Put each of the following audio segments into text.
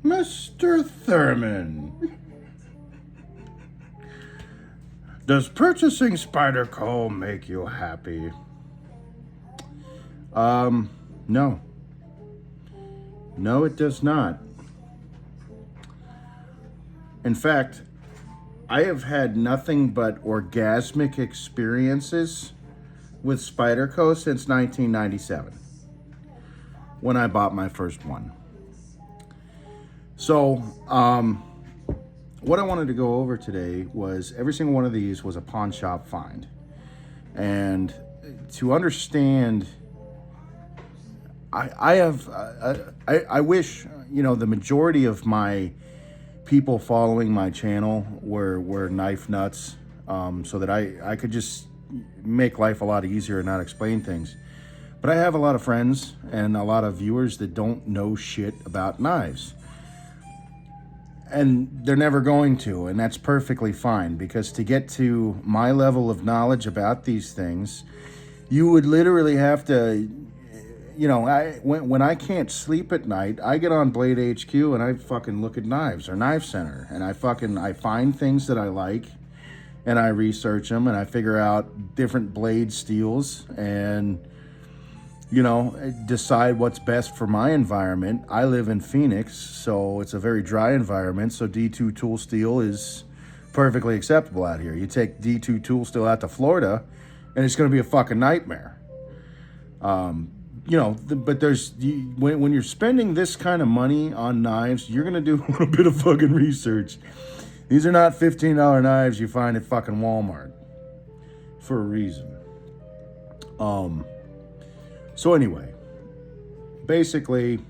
Mr. Thurman, does purchasing Spyderco make you happy? No. No, it does not. In fact, I have had nothing but orgasmic experiences with Spyderco since 1997, when I bought my first one. So, what I wanted to go over today was every single one of these was a pawn shop find. And to understand, I wish, the majority of my people following my channel were knife nuts, so that I could just make life a lot easier and not explain things. But I have a lot of friends and a lot of viewers that don't know shit about knives. And they're never going to, and that's perfectly fine, because to get to my level of knowledge about these things, you would literally have to, when I can't sleep at night, I get on Blade HQ and I fucking look at knives or Knife Center, and I find things that I like, and I research them, and I figure out different blade steels, and decide what's best for my environment. I live in Phoenix, so it's a very dry environment, so D2 tool steel is perfectly acceptable out here. You take D2 tool steel out to Florida, and it's going to be a fucking nightmare. But when you're spending this kind of money on knives, you're going to do a little bit of fucking research. These are not $15 knives you find at fucking Walmart for a reason. So anyway, basically,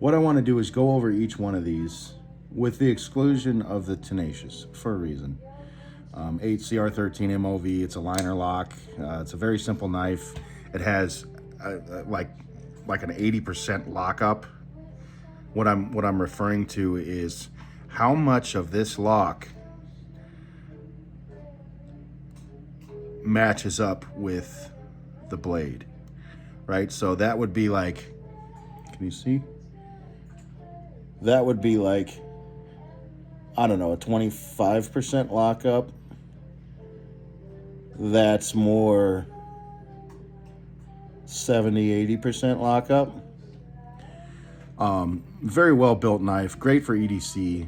what I want to do is go over each one of these with the exclusion of the Tenacious for a reason. 8CR13 MOV, it's a liner lock. It's a very simple knife. It has like an 80% lockup. What I'm referring to is how much of this lock matches up with the blade. Right, so that would be like, can you see? That would be like, I don't know, a 25% lockup. That's more 70-80% lockup. Very well built knife, great for EDC.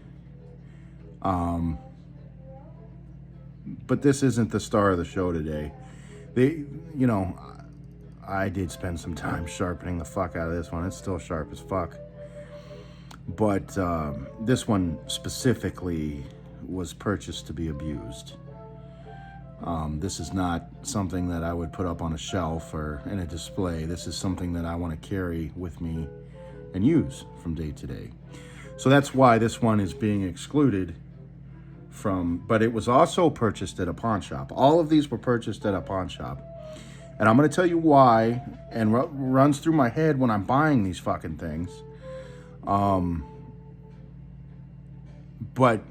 But this isn't the star of the show today. I did spend some time sharpening the fuck out of this one. It's still sharp as fuck. But this one specifically was purchased to be abused. This is not something that I would put up on a shelf or in a display. This is something that I want to carry with me and use from day to day. So that's why this one is being excluded from, but it was also purchased at a pawn shop. All of these were purchased at a pawn shop. And I'm going to tell you why, and what runs through my head when I'm buying these fucking things. But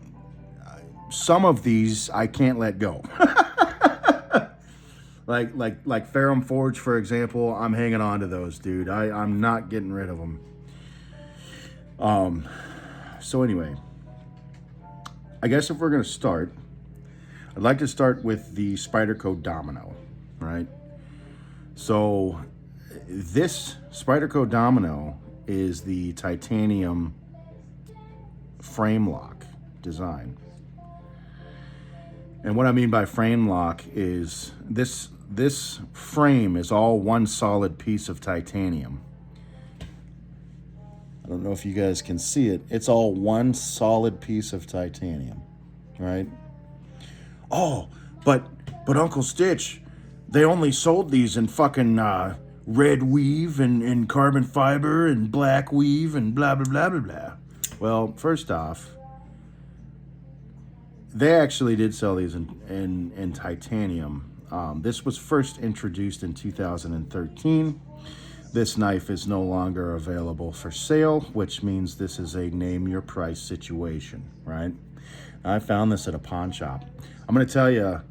some of these I can't let go. like Ferrum Forge, for example, I'm hanging on to those, dude. I'm not getting rid of them. So anyway, I guess if we're going to start, I'd like to start with the Spyderco Domino, right? So this Spyderco Domino is the titanium frame lock design. And what I mean by frame lock is this frame is all one solid piece of titanium. I don't know if you guys can see it. It's all one solid piece of titanium, right? Oh, but Uncle Stitch, they only sold these in fucking red weave and carbon fiber and black weave and blah, blah, blah, blah, blah. Well, first off, they actually did sell these in titanium. This was first introduced in 2013. This knife is no longer available for sale, which means this is a name your price situation, right? I found this at a pawn shop. I'm going to tell you,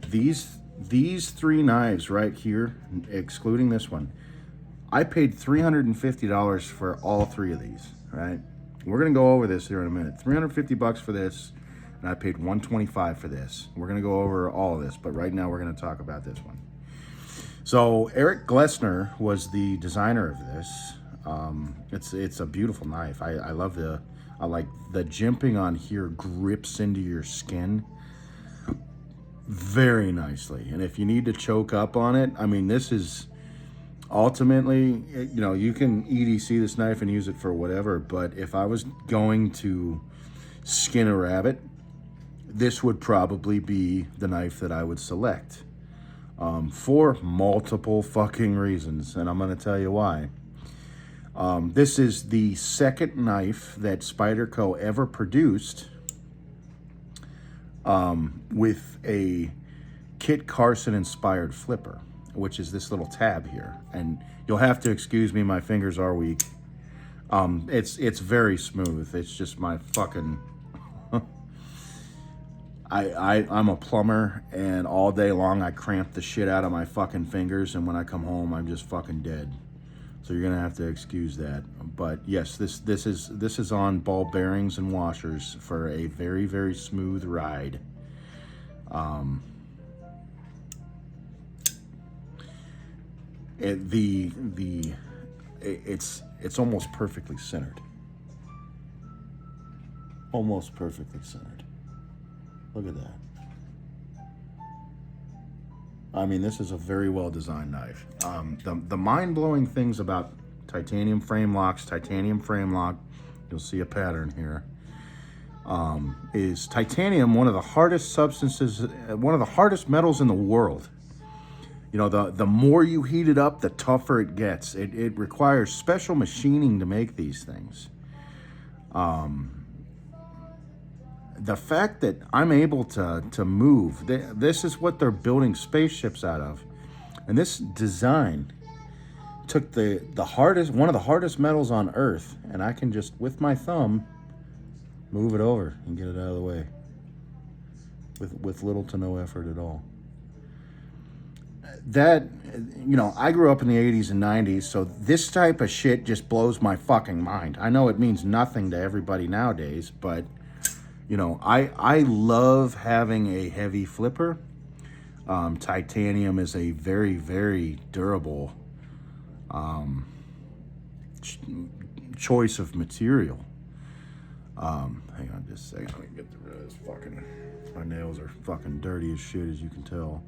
these three knives right here, excluding this one, I paid $350 for all three of these, right? We're gonna go over this here in a minute. 350 bucks for this, and I paid 125 for this. We're gonna go over all of this, but right now we're gonna talk about this one. So Eric Glessner was the designer of this. It's a beautiful knife. I like the jimping on here grips into your skin very nicely. And if you need to choke up on it, I mean, this is ultimately, you know, you can EDC this knife and use it for whatever, but if I was going to skin a rabbit, this would probably be the knife that I would select, for multiple fucking reasons, and I'm going to tell you why. This is the second knife that Spyderco ever produced with a Kit Carson inspired flipper, which is this little tab here. And you'll have to excuse me, my fingers are weak. It's very smooth. It's just my fucking... I'm a plumber, and all day long I cramp the shit out of my fucking fingers, and when I come home I'm just fucking dead. So you're gonna have to excuse that. But yes, this is on ball bearings and washers for a very, very smooth ride. It's almost perfectly centered. Almost perfectly centered. Look at that. I mean, this is a very well designed knife. The mind-blowing things about titanium frame lock, you'll see a pattern here, is titanium one of the hardest substances, one of the hardest metals in the world. You know, the more you heat it up, the tougher it gets. It requires special machining to make these things. The fact that I'm able to move, this is what they're building spaceships out of. And this design took one of the hardest metals on Earth, and I can just, with my thumb, move it over and get it out of the way with little to no effort at all. That, you know, I grew up in the 80s and 90s, so this type of shit just blows my fucking mind. I know it means nothing to everybody nowadays, but, you know, I love having a heavy flipper. Titanium is a very, very durable choice of material. Hang on just a second. Let me get rid of this fucking... My nails are fucking dirty as shit, as you can tell.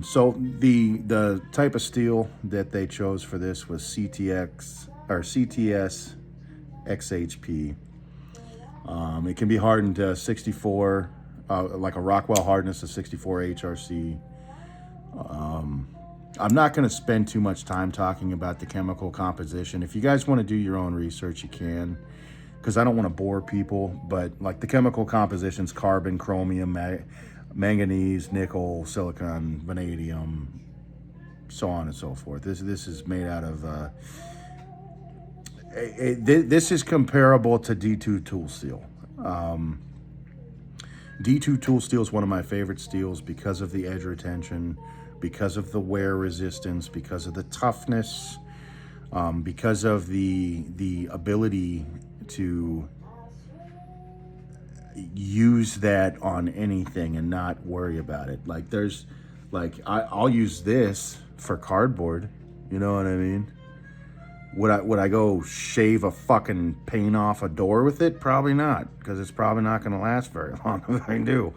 So the type of steel that they chose for this was CTS XHP. It can be hardened to 64, like a Rockwell hardness of 64 HRC. I'm not going to spend too much time talking about the chemical composition. If you guys want to do your own research, you can, because I don't want to bore people. But like the chemical composition's carbon, chromium, manganese, nickel, silicon, vanadium, so on and so forth. This is made out of... this is comparable to D2 tool steel. D2 tool steel is one of my favorite steels because of the edge retention, because of the wear resistance, because of the toughness, because of the ability to use that on anything and not worry about it. Like I'll use this for cardboard, you know what I mean? Would I go shave a fucking pane off a door with it? Probably not, because it's probably not going to last very long if I do.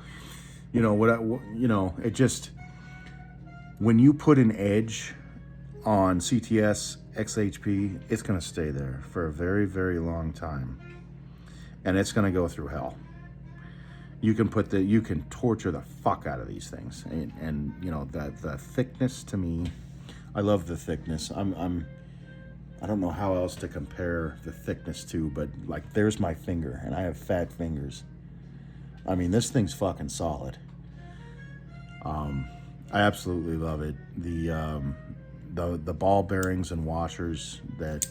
You know, it just, when you put an edge on CTS XHP, it's going to stay there for a very, very long time. And it's going to go through hell. You can torture the fuck out of these things. And you know, the thickness to me, I love the thickness. I don't know how else to compare the thickness to, but like, there's my finger, and I have fat fingers. I mean, this thing's fucking solid. I absolutely love it. The ball bearings and washers, that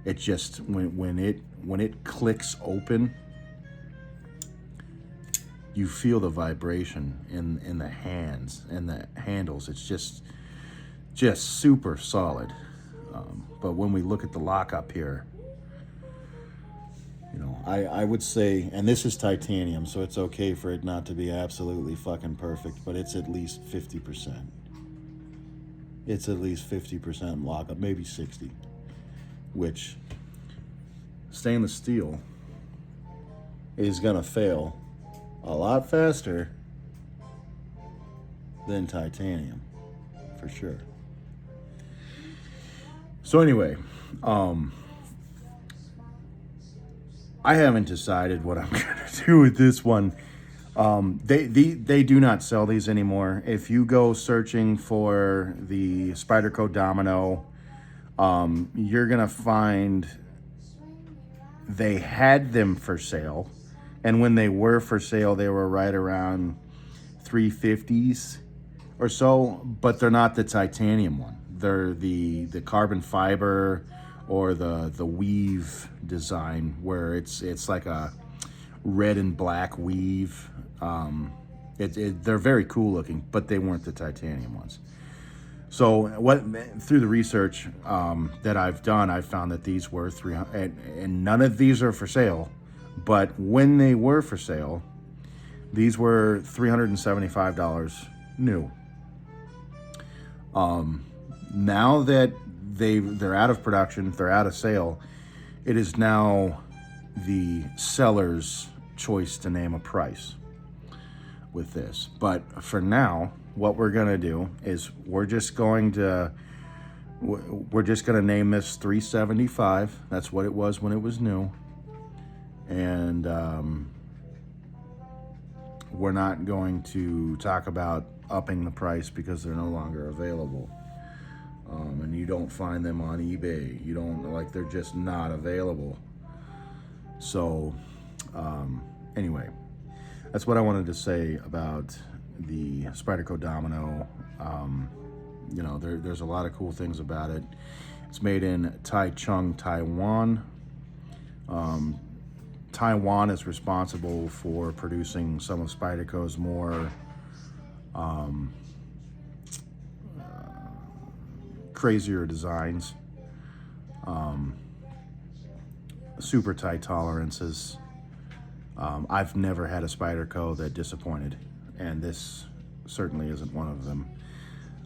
it just, when it clicks open, you feel the vibration in the hands and the handles. It's just super solid. But when we look at the lock up here, I would say, and this is titanium, so it's okay for it not to be absolutely fucking perfect, but it's at least 50%. It's at least 50% lockup, maybe 60, which stainless steel is gonna fail a lot faster than titanium, for sure. So anyway, I haven't decided what I'm gonna do with this one. They do not sell these anymore. If you go searching for the Spyderco Domino, you're gonna find they had them for sale, and when they were for sale, they were right around 350s or so. But they're not the titanium one. They're the carbon fiber or the weave design, where it's like a red and black weave. They're very cool looking, but they weren't the titanium ones. So through the research that I've done, I found that these were 300, and none of these are for sale. But when they were for sale, these were $375 new. Now that they're out of production, they're out of sale, it is now the seller's choice to name a price with this. But for now, what we're gonna do is we're just gonna name this $375. That's what it was when it was new, and we're not going to talk about upping the price because they're no longer available. And you don't find them on eBay. You don't, like, they're just not available. So anyway, that's what I wanted to say about the Spyderco Domino. You know, there's a lot of cool things about it. It's made in Taichung, Taiwan. Taiwan is responsible for producing some of Spyderco's more crazier designs, super tight tolerances. I've never had a Spyderco that disappointed, and this certainly isn't one of them.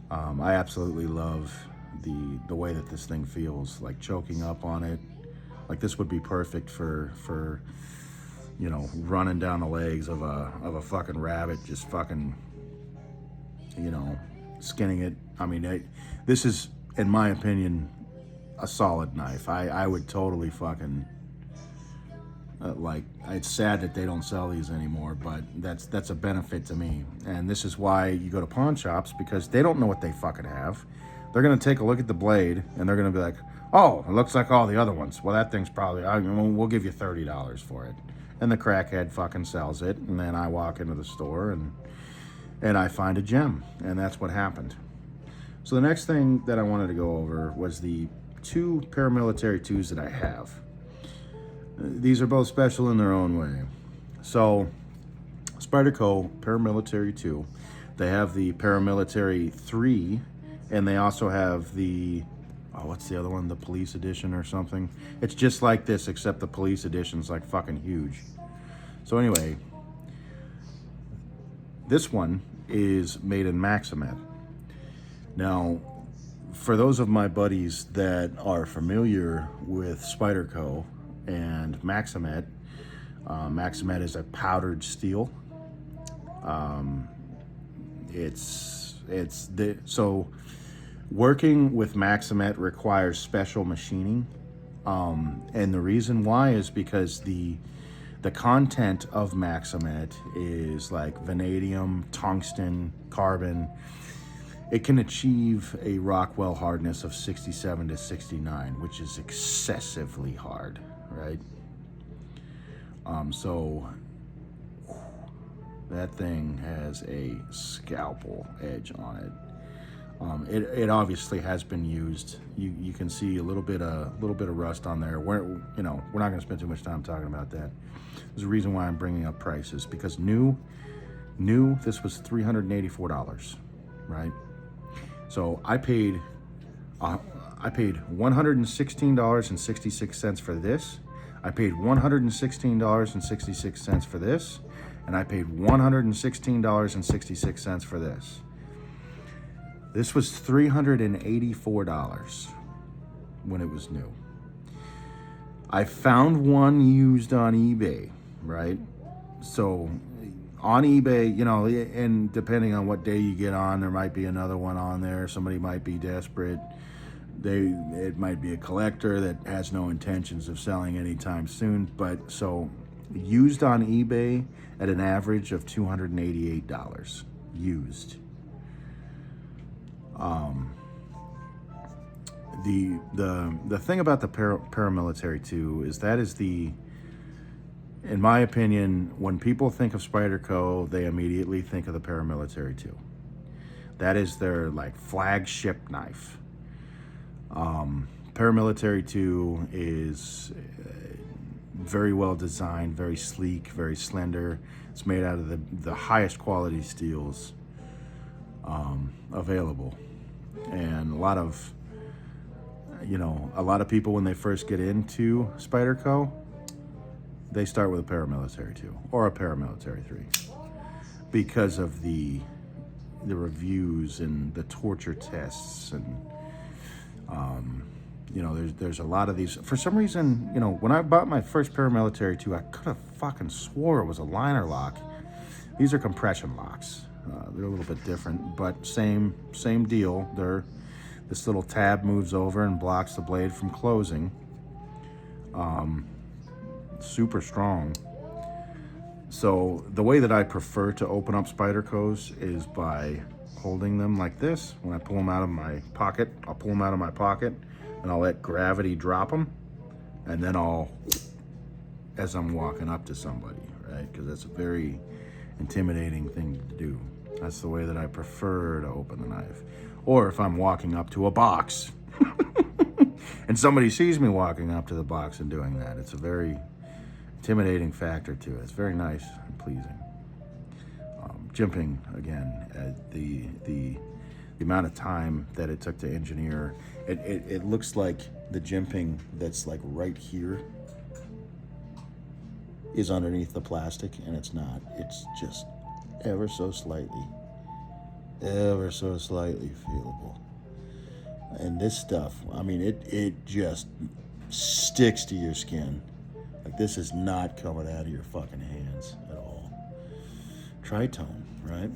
I absolutely love the way that this thing feels, like choking up on it. Like, this would be perfect for you know, running down the legs of a fucking rabbit, just fucking, you know, skinning it. I mean, this is, in my opinion, a solid knife. I would totally fucking like, it's sad that they don't sell these anymore, but that's a benefit to me. And this is why you go to pawn shops, because they don't know what they fucking have. They're gonna take a look at the blade and they're gonna be like, oh, it looks like all the other ones. Well, that thing's probably, we'll give you $30 for it. And the crackhead fucking sells it, and then I walk into the store and I find a gem, and that's what happened. So the next thing that I wanted to go over was the two paramilitary 2s that I have. These are both special in their own way. So Spyderco Paramilitary 2, they have the Paramilitary 3, and they also have the, oh, what's the other one? The Police Edition or something. It's just like this, except the Police Edition's like fucking huge. So anyway, this one is made in Maximet. Now, for those of my buddies that are familiar with Spyderco and Maximet, Maximet is a powdered steel. So working with Maximet requires special machining, and the reason why is because the content of Maximet is like vanadium, tungsten, carbon. It can achieve a Rockwell hardness of 67 to 69, which is excessively hard, right? So that thing has a scalpel edge on it. It obviously has been used. You can see a little bit of rust on there. We're not going to spend too much time talking about that. There's a reason why I'm bringing up prices, because new this was $384, right? So I paid $116.66 for this. I paid $116.66 for this, and I paid $116.66 for this. This was $384 when it was new. I found one used on eBay, right? So on eBay, you know, and depending on what day you get on, there might be another one on there. Somebody might be desperate. It might be a collector that has no intentions of selling anytime soon. But so used on eBay at an average of $288 used. The thing about the paramilitary 2 is that is the, in my opinion, when people think of Spyderco, they immediately think of the paramilitary 2. That is their like flagship knife. Paramilitary 2 is very well designed, very sleek, very slender. It's made out of the highest quality steels available. And a lot of people when they first get into Spyderco, they start with a paramilitary 2 or a paramilitary 3 because of the reviews and the torture tests and there's a lot of these. For some reason, when I bought my first paramilitary 2, I could have fucking swore it was a liner lock. These are compression locks. They're a little bit different, but same deal. This little tab moves over and blocks the blade from closing. Super strong. So the way that I prefer to open up Spydercos is by holding them like this. When I pull them out of my pocket, I'll pull them out of my pocket and I'll let gravity drop them, and then as I'm walking up to somebody, right? Because that's a very intimidating thing to do. That's the way that I prefer to open the knife. Or if I'm walking up to a box and somebody sees me walking up to the box and doing that, it's a very intimidating factor to it. It's very nice and pleasing. Jimping, again, the amount of time that it took to engineer, it looks like the jimping that's like right here is underneath the plastic, and it's not. It's just ever so slightly feelable. And this stuff, I mean, it just sticks to your skin. Like, this is not coming out of your fucking hands at all. Tritone, right?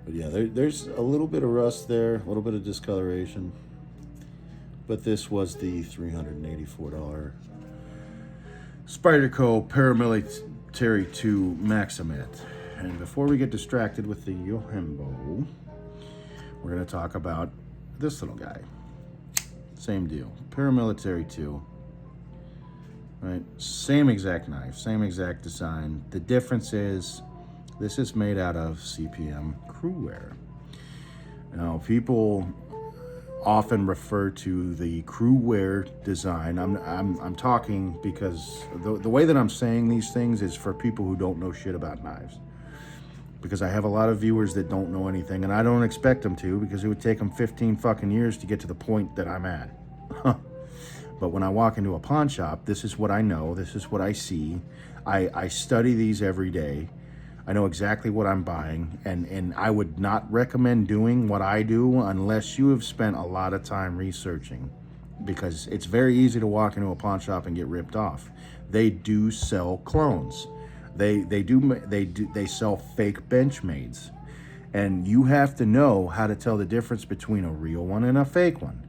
But yeah, there's a little bit of rust there, a little bit of discoloration. But this was the $384 Spyderco Paramilitary 2 Maximate. And before we get distracted with the Yohimbo, we're going to talk about this little guy. Same deal. Paramilitary 2. Right? Same exact knife, same exact design. The difference is this is made out of CPM crewware. Now, people often refer to the crewware design. I'm talking because the way that I'm saying these things is for people who don't know shit about knives. Because I have a lot of viewers that don't know anything, and I don't expect them to, because it would take them 15 fucking years to get to the point that I'm at. But when I walk into a pawn shop, this is what I know, this is what I see. I study these every day. I know exactly what I'm buying, and I would not recommend doing what I do unless you have spent a lot of time researching, because it's very easy to walk into a pawn shop and get ripped off. They do sell clones. They sell fake Benchmades, and you have to know how to tell the difference between a real one and a fake one.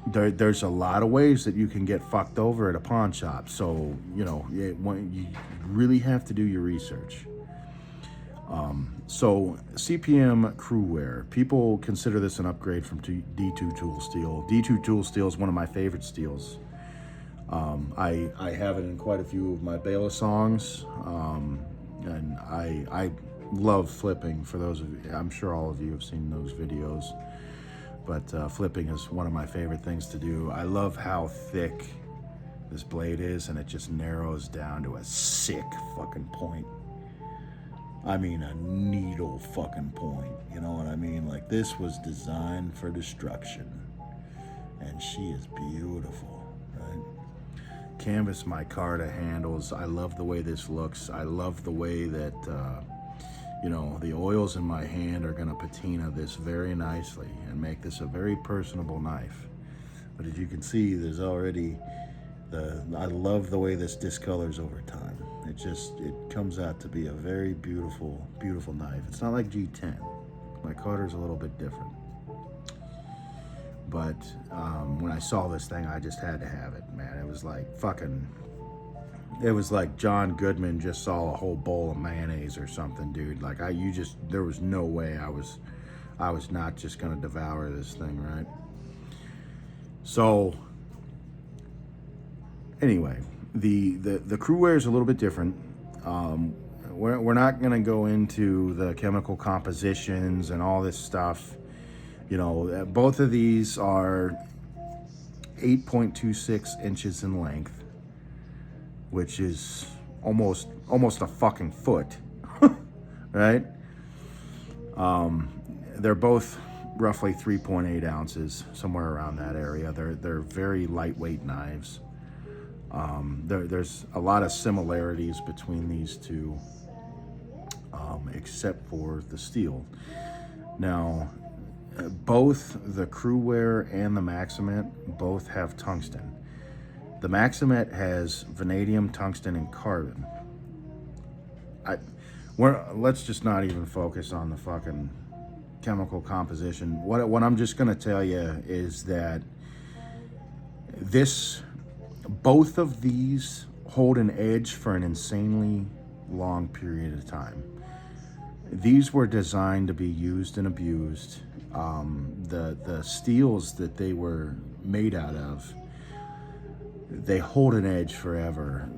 There's a lot of ways that you can get fucked over at a pawn shop, so you really have to do your research. So CPM crewware, people consider this an upgrade from D2 tool steel. D2 tool steel is one of my favorite steels. I have it in quite a few of my Bela songs, and I love flipping. For those of you, I'm sure all of you have seen those videos, but flipping is one of my favorite things to do. I love how thick this blade is, and it just narrows down to a sick fucking point. I mean, a needle fucking point, you know what I mean? Like, this was designed for destruction. and she is beautiful, right? Canvas micarta handles. I love the way this looks. I love the way that, you know, the oils in my hand are going to patina this very nicely and make this a very personable knife. But as you can see, there's already I love the way this discolors over time. It comes out to be a very beautiful, beautiful knife. It's not like G10. My Carter's a little bit different. But when I saw this thing, I just had to have it, man. It was like it was like John Goodman just saw a whole bowl of mayonnaise or something, dude. Like there was no way I was not just gonna devour this thing, right? So anyway, the Crewware is a little bit different. We're not gonna go into the chemical compositions and all this stuff. You know, both of these are 8.26 inches in length, which is almost a fucking foot, right? They're both roughly 3.8 ounces, somewhere around that area. They're very lightweight knives. There's a lot of similarities between these two, except for the steel. Now, both the Crewware and the Maximet both have tungsten. The Maximet has vanadium, tungsten, and carbon. Let's just not even focus on the fucking chemical composition. What I'm just gonna tell you is that both of these hold an edge for an insanely long period of time. These were designed to be used and abused. The steels that they were made out of, they hold an edge forever.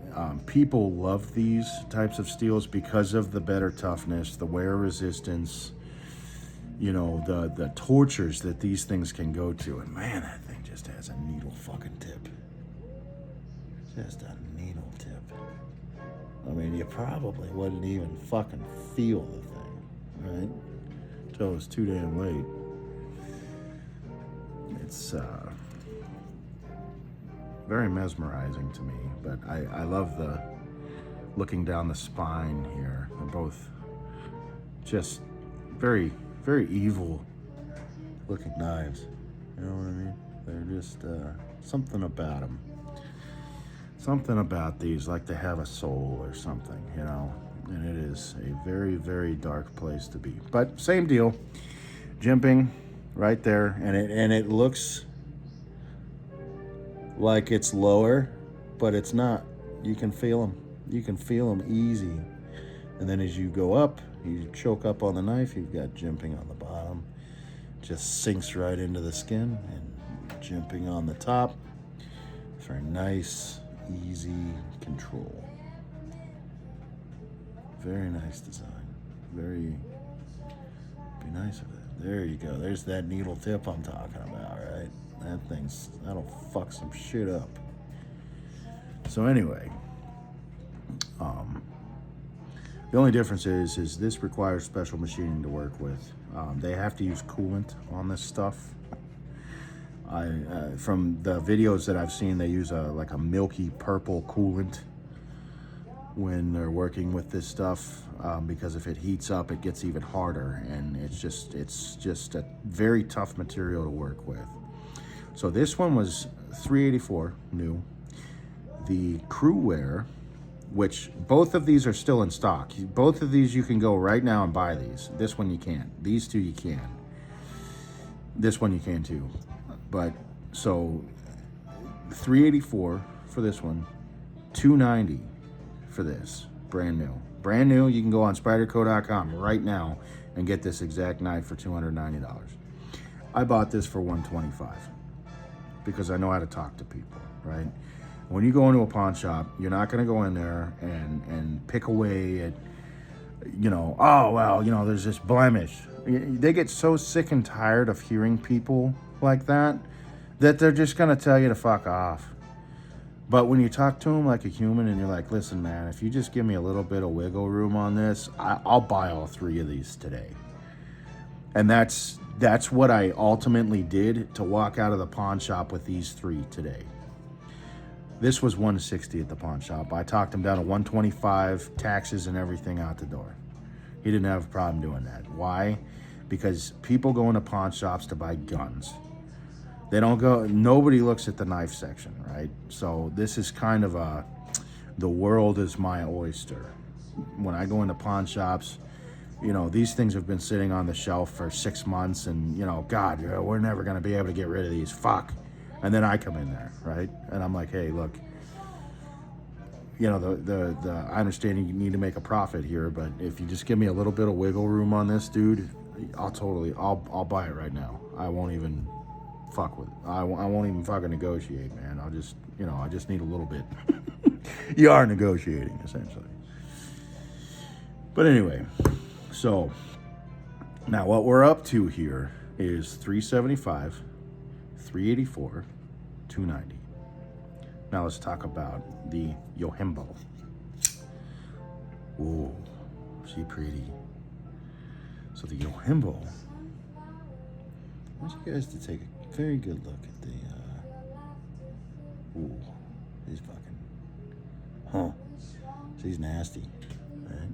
People love these types of steels because of the better toughness, the wear resistance, you know, the tortures that these things can go to. And man, that thing just has a needle fucking tip. Just a needle tip. I mean, you probably wouldn't even fucking feel the thing, right? Until it's too damn late. It's very mesmerizing to me, but I love the looking down the spine here. They're both just very, very evil looking knives. You know what I mean? They're just something about them. Something about these, like they have a soul or something, you know? And it is a very, very dark place to be. But same deal. Jimping right there, and it looks like it's lower, but it's not. You can feel them. You can feel them easy. And then as you go up, you choke up on the knife, you've got jimping on the bottom. Just sinks right into the skin, and jimping on the top for a nice, easy control. Very nice design. Be nice with it. There you go. There's that needle tip I'm talking about, right? That'll fuck some shit up. So anyway, the only difference is this requires special machining to work with. They have to use coolant on this stuff. From the videos that I've seen, they use like a milky purple coolant when they're working with this stuff, because if it heats up, it gets even harder, and it's just a very tough material to work with. So this one was $384 new. The Crewware, which both of these are still in stock. Both of these you can go right now and buy these. This one you can't. These two you can. This one you can too. But so $384 for this one, $290 for this, brand new. Brand new. You can go on Spyderco.com right now and get this exact knife for $290. I bought this for $125 because I know how to talk to people, right? When you go into a pawn shop, you're not going to go in there and pick away at, you know, oh, well, you know, there's this blemish. They get so sick and tired of hearing people like that they're just going to tell you to fuck off. But when you talk to them like a human and you're like, listen, man, if you just give me a little bit of wiggle room on this, I'll buy all three of these today. And that's That's what I ultimately did to walk out of the pawn shop with these 3 today. This was $160 at the pawn shop. I talked him down to $125, taxes and everything out the door. He didn't have a problem doing that. Why? Because people go into pawn shops to buy guns. They don't go, nobody looks at the knife section, right? So this is kind of the world is my oyster. When I go into pawn shops, you know, these things have been sitting on the shelf for 6 months and, you know, God, we're never going to be able to get rid of these. Fuck. And then I come in there, right? And I'm like, hey, look, you know, I understand you need to make a profit here, but if you just give me a little bit of wiggle room on this, dude, I'll buy it right now. I won't even fuck with it. I won't even fucking negotiate, man. I'll just, you know, I just need a little bit. You are negotiating, essentially. But anyway, so now what we're up to here is 375, 384, 290. Now let's talk about the Yohimbo. Ooh, she pretty. So the Yohimbo. I want you guys to take a very good look at the. Ooh, she's fucking. Huh? She's nasty, right?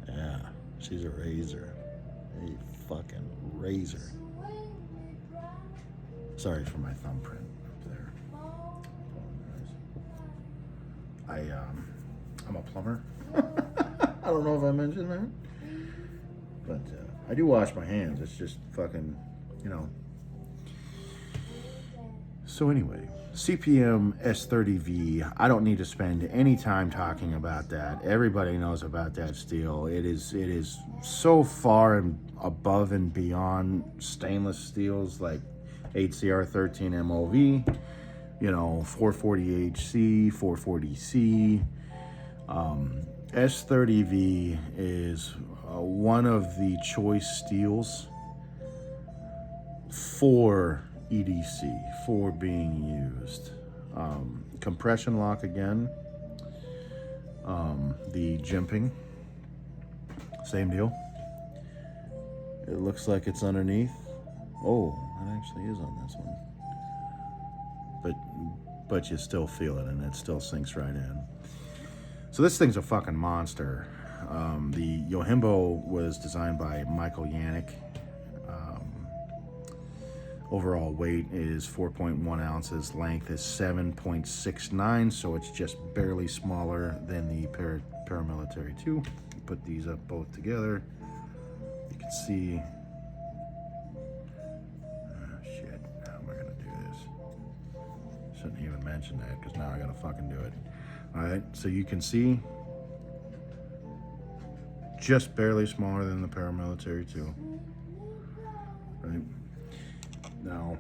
Yeah, she's a razor. A fucking razor. Sorry for my thumbprint up there. I'm a plumber. I don't know if I mentioned that, but I do wash my hands. It's just fucking, you know. So anyway, CPM S30V. I don't need to spend any time talking about that. Everybody knows about that steel. It is so far and above and beyond stainless steels like HCR13 MOV, you know, 440HC, 440C. S30V is one of the choice steels for EDC, for being used. Compression lock again. The jimping, same deal. It looks like it's underneath. Oh, it actually is on this one. But you still feel it, and it still sinks right in. So this thing's a fucking monster. The Yohimbo was designed by Michael Yannick. Overall weight is 4.1 ounces. Length is 7.69, so it's just barely smaller than the Paramilitary 2. Put these up both together. You can see. Shit, how am I gonna do this? Shouldn't even mention that because now I gotta fucking do it. All right, so you can see just barely smaller than the Paramilitary 2. Right? Now,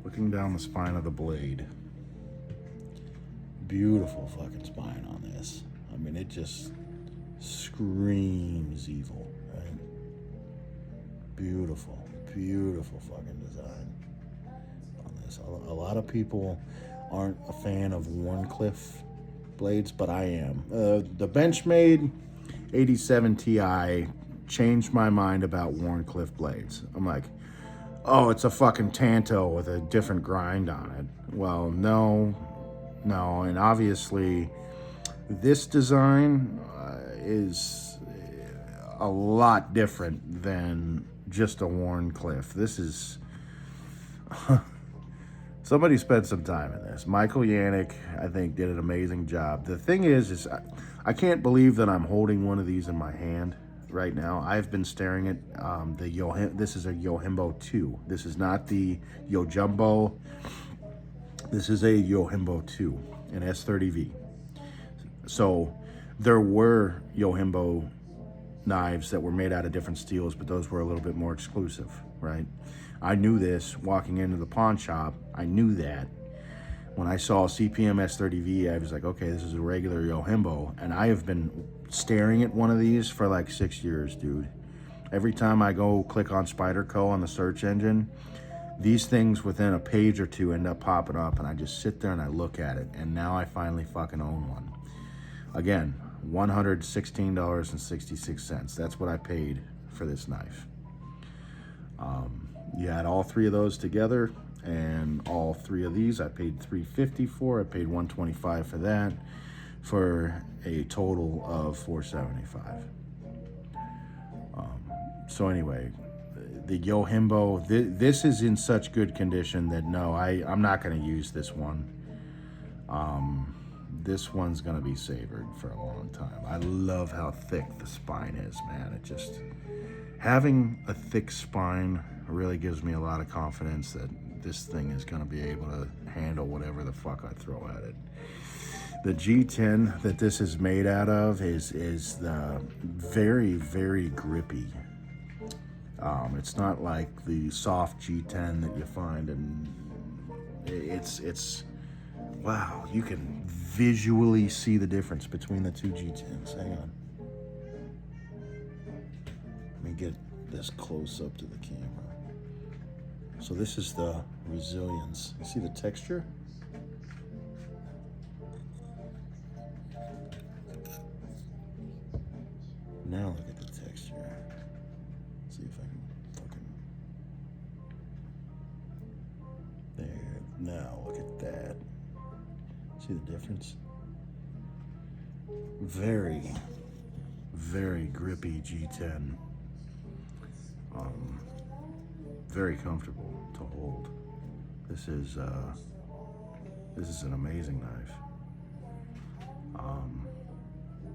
looking down the spine of the blade, beautiful fucking spine on this. I mean, it just screams evil, right? Beautiful, beautiful fucking design on this. A lot of people aren't a fan of Wharncliffe blades, but I am. The Benchmade 87 Ti changed my mind about Wharncliffe blades. I'm like, oh, it's a fucking Tanto with a different grind on it. Well, no, and obviously this design is a lot different than just a Wharncliffe. This is somebody spent some time in this. Michael Yannick, I think, did an amazing job. The thing is I can't believe that I'm holding one of these in my hand right now. I've been staring at this is a Yohimbo 2. This is not the Yojumbo. This is a Yohimbo 2, an S30V. So there were Yohimbo knives that were made out of different steels, but those were a little bit more exclusive, right? I knew this walking into the pawn shop. I knew that. When I saw CPM S30V, I was like, okay, this is a regular Yohimbo. And I have been staring at one of these for like 6 years, dude. Every time I go click on Spyderco on the search engine, these things within a page or two end up popping up, and I just sit there and I look at it. And now I finally fucking own one. Again, $116.66. That's what I paid for this knife. You add all three of those together, and all three of these I paid $350 for. I paid $125 for that, for a total of $475. So anyway, the Yohimbo, this is in such good condition that no, I'm not going to use this one. This one's going to be savored for a long time. I love how thick the spine is, man. It just, having a thick spine really gives me a lot of confidence that this thing is going to be able to handle whatever the fuck I throw at it. The G10 that this is made out of is the very, very grippy. It's not like the soft G10 that you find, and it's wow, you can visually see the difference between the two G10s. Hang on. Let me get this close up to the camera. So this is the resilience. You see the texture? Now look at the texture. Let's see if I can fucking... There. Now look at that. See the difference? Very, very grippy G10. Very comfortable to hold. This is an amazing knife.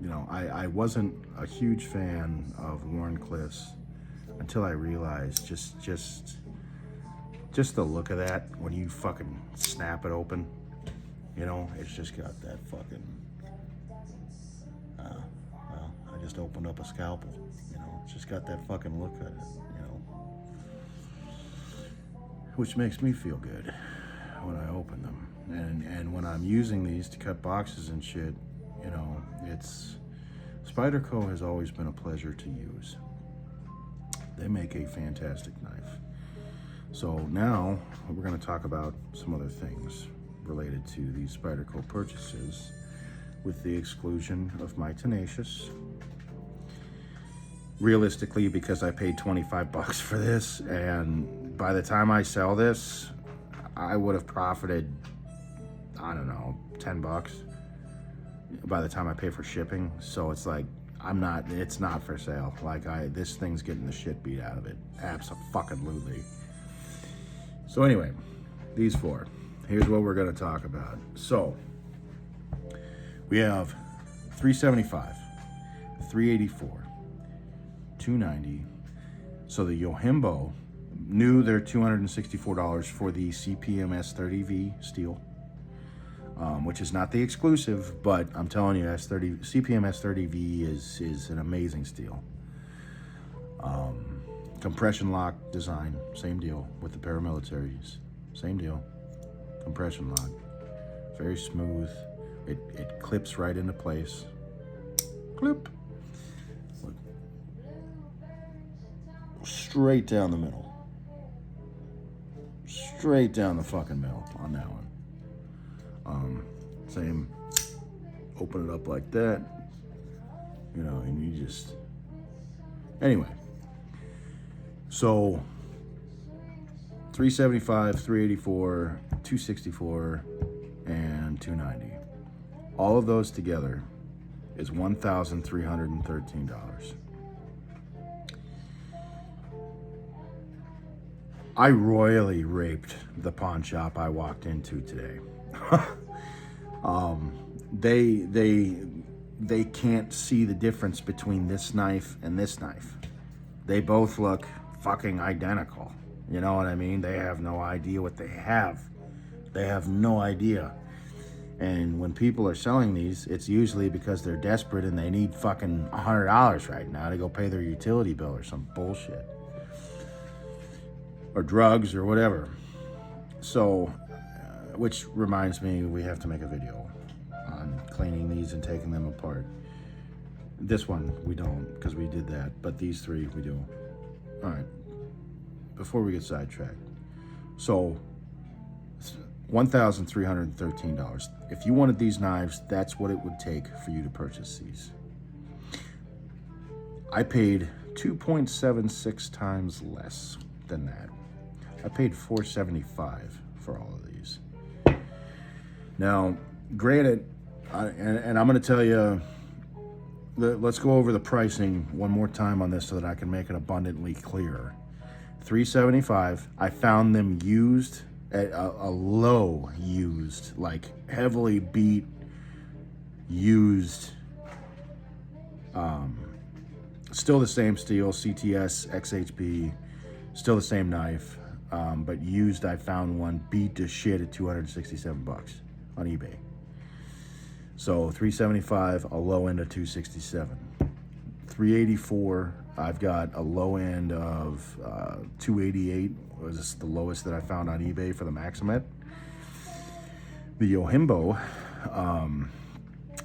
You know, I wasn't a huge fan of Wharncliffe's until I realized just the look of that when you fucking snap it open. You know, it's just got that fucking, well, I just opened up a scalpel, you know, it's just got that fucking look at it, you know, which makes me feel good when I open them. And when I'm using these to cut boxes and shit, you know, Spyderco has always been a pleasure to use. They make a fantastic knife. So now we're going to talk about some other things related to these Spyderco purchases, with the exclusion of my Tenacious. Realistically, because I paid $25 for this, and by the time I sell this, I would have profited, I don't know, $10 by the time I pay for shipping. So it's like, it's not for sale. Like, this thing's getting the shit beat out of it. Abso-fucking-lutely. So anyway, these four. Here's what we're going to talk about. So, we have $375, $384, $290. So the Yohimbo, new, they're $264 for the CPM S30V steel, which is not the exclusive, but I'm telling you, CPM S30V is an amazing steel. Compression lock design, same deal with the paramilitaries, same deal. Compression lock, very smooth. It clips right into place. Clip. Look. Straight down the middle. Straight down the fucking middle on that one. Same. Open it up like that. You know, and you just. Anyway. So. 375, 384, 264, and 290. All of those together is $1,313. I royally raped the pawn shop I walked into today. They can't see the difference between this knife and this knife. They both look fucking identical. You know what I mean? They have no idea what they have. They have no idea. And when people are selling these, it's usually because they're desperate and they need fucking $100 right now to go pay their utility bill or some bullshit. Or drugs or whatever. So, which reminds me, we have to make a video on cleaning these and taking them apart. This one, we don't, because we did that. But these three, we do. All right. Before we get sidetracked. So, $1,313. If you wanted these knives, that's what it would take for you to purchase these. I paid 2.76 times less than that. I paid $475 for all of these. Now, granted, and I'm going to tell you, let's go over the pricing one more time on this so that I can make it abundantly clear. $375. I found them used at a low used, like heavily beat used. Still the same steel, CTS, XHP, still the same knife, but used. I found one beat to shit at $267 on eBay. So $375, a low end of $267. $384. I've got a low end of $288. Was the lowest that I found on eBay for the Maximet. The Yohimbo,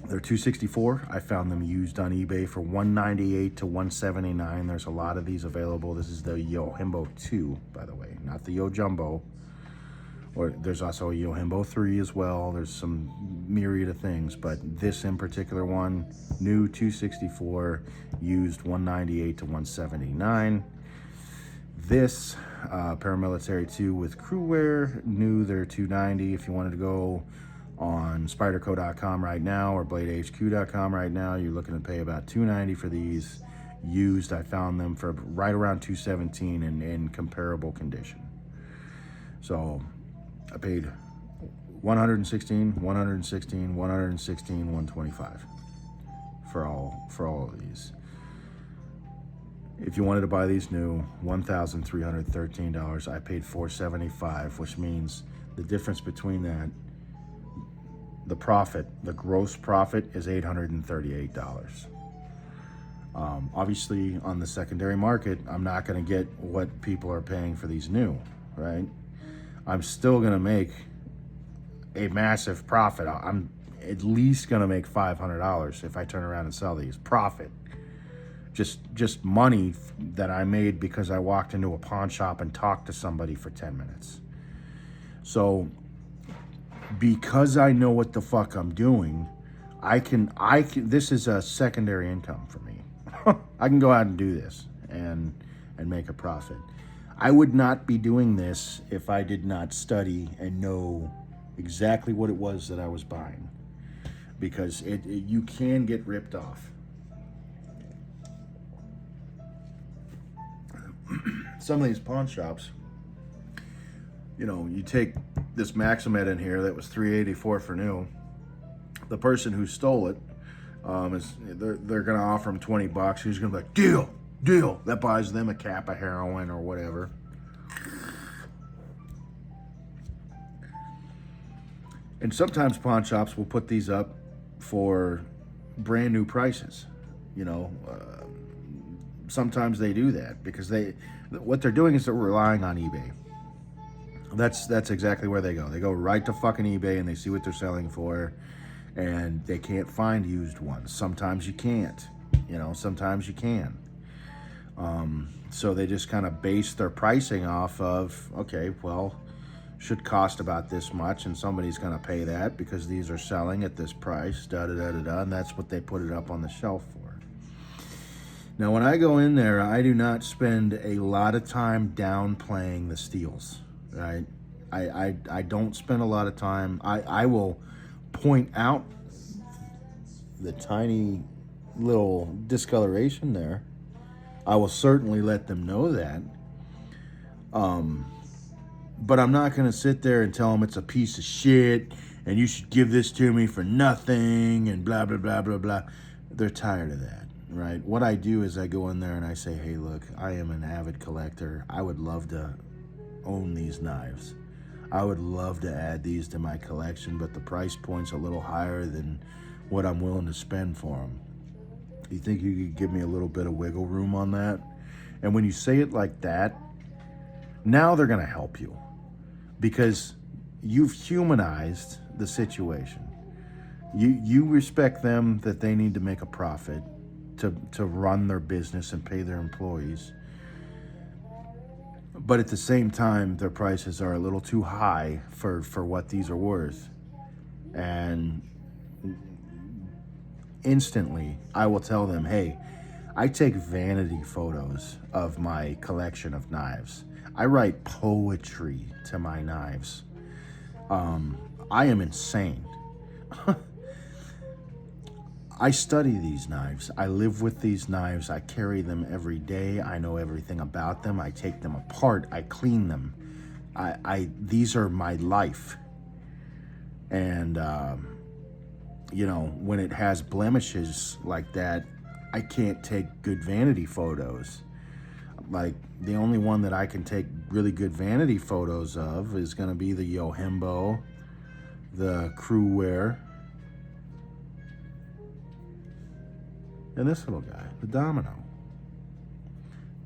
they're $264. I found them used on eBay for $198 to $179. There's a lot of these available. This is the Yohimbo 2, by the way, not the Yo Jumbo. Or there's also a Yohimbo 3 as well. There's some myriad of things, but this in particular one, new $264, used $198 to $179. This paramilitary 2 with crew wear, new, they're $290. If you wanted to go on Spyderco.com right now or BladeHQ.com right now, you're looking to pay about $290 for these. Used, I found them for right around $217 in comparable condition. So I paid $116, $116, $116, $125 for all of these. If you wanted to buy these new, $1,313. I paid $475, which means the difference between that, the profit, the gross profit, is $838. Obviously, on the secondary market, I'm not going to get what people are paying for these new, right? I'm still going to make a massive profit. I'm at least going to make $500 if I turn around and sell these. Profit. Just money that I made because I walked into a pawn shop and talked to somebody for 10 minutes. So because I know what the fuck I'm doing, I can this is a secondary income for me. I can go out and do this and make a profit. I would not be doing this if I did not study and know exactly what it was that I was buying, because you can get ripped off. Some of these pawn shops, you know, you take this Maximet in here that was $384 for new. The person who stole it, they're going to offer him $20. He's going to be like, deal. That buys them a cap of heroin or whatever. And sometimes pawn shops will put these up for brand new prices. You know, sometimes they do that because what they're doing is they're relying on eBay. That's exactly where they go. They go right to fucking eBay and they see what they're selling for, and they can't find used ones. Sometimes you can't, you know, sometimes you can. So they just kind of base their pricing off of, okay, well, should cost about this much, and somebody's going to pay that because these are selling at this price, and that's what they put it up on the shelf for. Now, when I go in there, I do not spend a lot of time downplaying the steals, right? I don't spend a lot of time. I will point out the tiny little discoloration there. I will certainly let them know that. But I'm not going to sit there and tell them it's a piece of shit and you should give this to me for nothing and blah, blah, blah, blah, blah. They're tired of that, right? What I do is I go in there and I say, hey, look, I am an avid collector. I would love to own these knives. I would love to add these to my collection, but the price point's a little higher than what I'm willing to spend for them. You think you could give me a little bit of wiggle room on that? And when you say it like that, now they're going to help you because you've humanized the situation. You respect them that they need to make a profit to run their business and pay their employees. But at the same time, their prices are a little too high for what these are worth. And instantly, I will tell them, hey, I take vanity photos of my collection of knives. I write poetry to my knives. I am insane. I study these knives. I live with these knives. I carry them every day. I know everything about them. I take them apart. I clean them. These are my life. And, you know, when it has blemishes like that, I can't take good vanity photos. Like, the only one that I can take really good vanity photos of is going to be the Yohimbo, the Crew Wear, and this little guy, the Domino.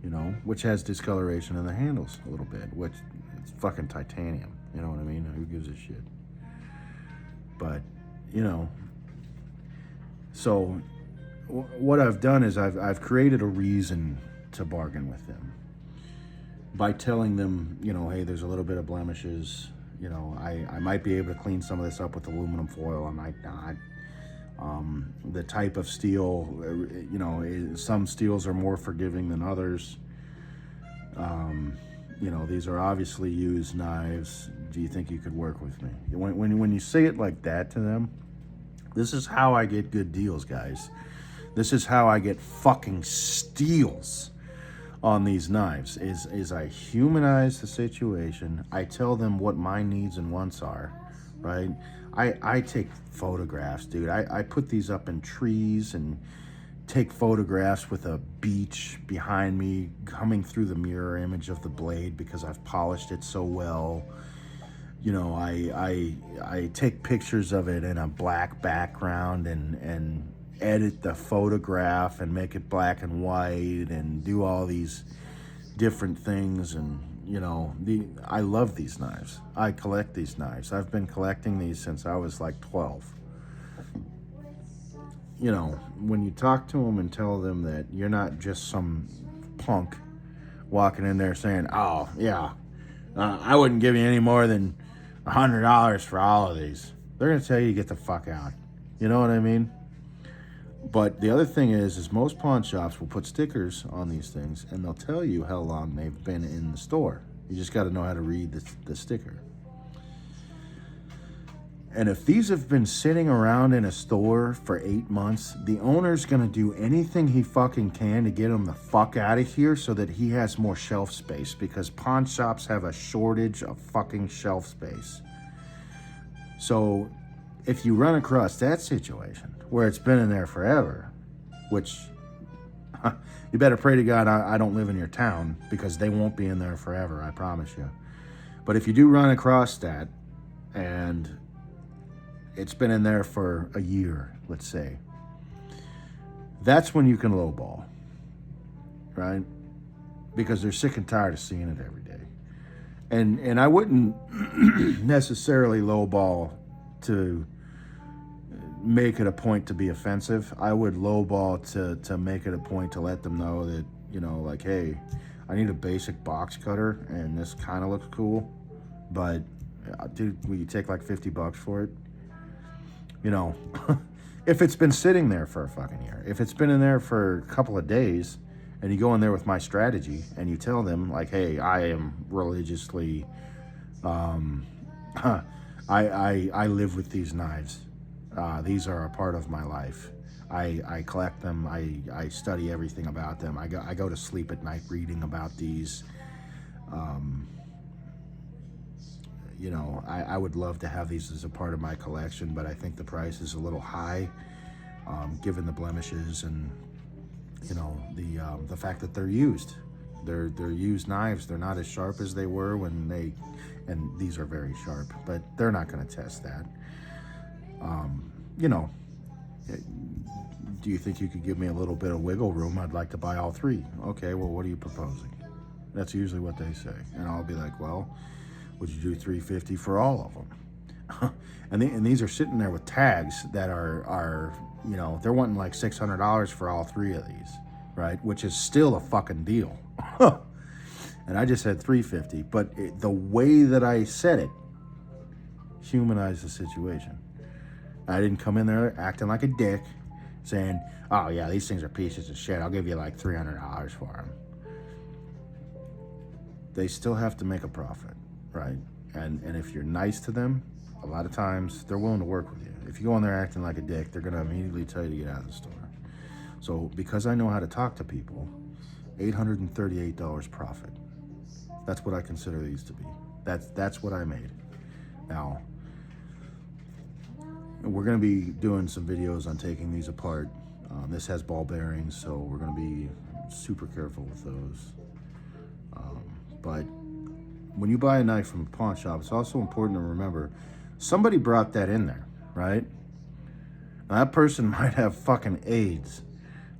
You know, which has discoloration in the handles a little bit, which it's fucking titanium. You know what I mean? Who gives a shit? But, you know, so what I've done is I've created a reason to bargain with them by telling them, you know, hey, there's a little bit of blemishes. You know, I might be able to clean some of this up with aluminum foil. I might not. The type of steel, you know, some steels are more forgiving than others. You know, these are obviously used knives. Do you think you could work with me? When you say it like that to them, this is how I get good deals, guys. This is how I get fucking steals on these knives, is I humanize the situation. I tell them what my needs and wants are, right? I take photographs, dude. I put these up in trees and take photographs with a beach behind me coming through the mirror image of the blade because I've polished it so well. You know, I take pictures of it in a black background and edit the photograph and make it black and white and do all these different things. And you know, I love these knives. I collect these knives. I've been collecting these since I was like 12. You know, when you talk to them and tell them that you're not just some punk walking in there saying, oh yeah, I wouldn't give you any more than $100 for all of these, they're gonna tell you to get the fuck out. You know what I mean? But the other thing is most pawn shops will put stickers on these things and they'll tell you how long they've been in the store. You just got to know how to read the sticker. And if these have been sitting around in a store for 8 months, the owner's going to do anything he fucking can to get them the fuck out of here so that he has more shelf space, because pawn shops have a shortage of fucking shelf space. So if you run across that situation where it's been in there forever, which you better pray to God I don't live in your town, because they won't be in there forever, I promise you. But if you do run across that and it's been in there for a year, let's say, that's when you can lowball, right? Because they're sick and tired of seeing it every day. And I wouldn't necessarily lowball to make it a point to be offensive. I would lowball to make it a point to let them know that, you know, like, hey, I need a basic box cutter and this kind of looks cool, but dude, will you take like $50 for it? You know, if it's been sitting there for a fucking year, if it's been in there for a couple of days, and you go in there with my strategy and you tell them like, hey, I am religiously, I live with these knives. These are a part of my life. I collect them. I study everything about them. I go to sleep at night reading about these. You know, I would love to have these as a part of my collection, but I think the price is a little high, given the blemishes and, you know, the fact that they're used. They're used knives. They're not as sharp as they were when they, and these are very sharp, but they're not going to test that. You know, do you think you could give me a little bit of wiggle room? I'd like to buy all three. Okay, well, what are you proposing? That's usually what they say. And I'll be like, well, would you do $350 for all of them? and these are sitting there with tags that are, you know, they're wanting like $600 for all three of these, right? Which is still a fucking deal. And I just said $350, but the way that I said it humanized the situation. I didn't come in there acting like a dick, saying, oh yeah, these things are pieces of shit, I'll give you like $300 for them. They still have to make a profit, right? And if you're nice to them, a lot of times they're willing to work with you. If you go in there acting like a dick, they're gonna immediately tell you to get out of the store. So because I know how to talk to people, $838 profit. That's what I consider these to be. That's what I made. Now, we're gonna be doing some videos on taking these apart. This has ball bearings, so we're gonna be super careful with those. But when you buy a knife from a pawn shop, it's also important to remember somebody brought that in there, right? Now, that person might have fucking AIDS.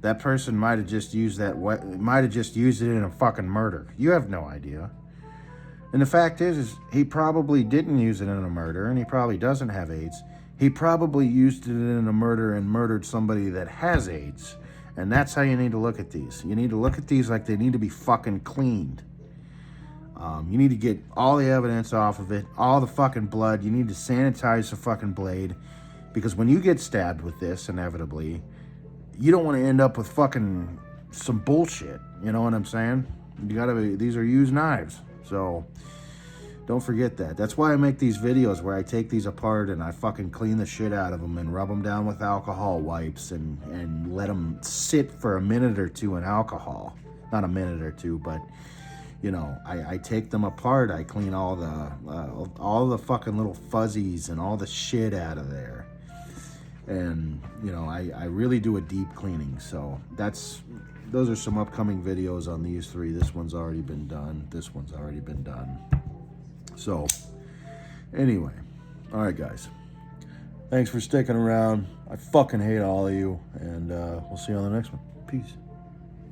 That person might have just used it in a fucking murder. You have no idea. And the fact is he probably didn't use it in a murder, and he probably doesn't have AIDS. He probably used it in a murder and murdered somebody that has AIDS. And that's how you need to look at these. You need to look at these like they need to be fucking cleaned. You need to get all the evidence off of it, all the fucking blood. You need to sanitize the fucking blade. Because when you get stabbed with this, inevitably, you don't want to end up with fucking some bullshit. You know what I'm saying? These are used knives. So don't forget that. That's why I make these videos where I take these apart and I fucking clean the shit out of them and rub them down with alcohol wipes and let them sit for a minute or two in alcohol. Not a minute or two, but you know, I take them apart. I clean all the fucking little fuzzies and all the shit out of there. And, you know, I really do a deep cleaning. So those are some upcoming videos on these three. This one's already been done. This one's already been done. So, anyway. All right, guys. Thanks for sticking around. I fucking hate all of you. And we'll see you on the next one. Peace.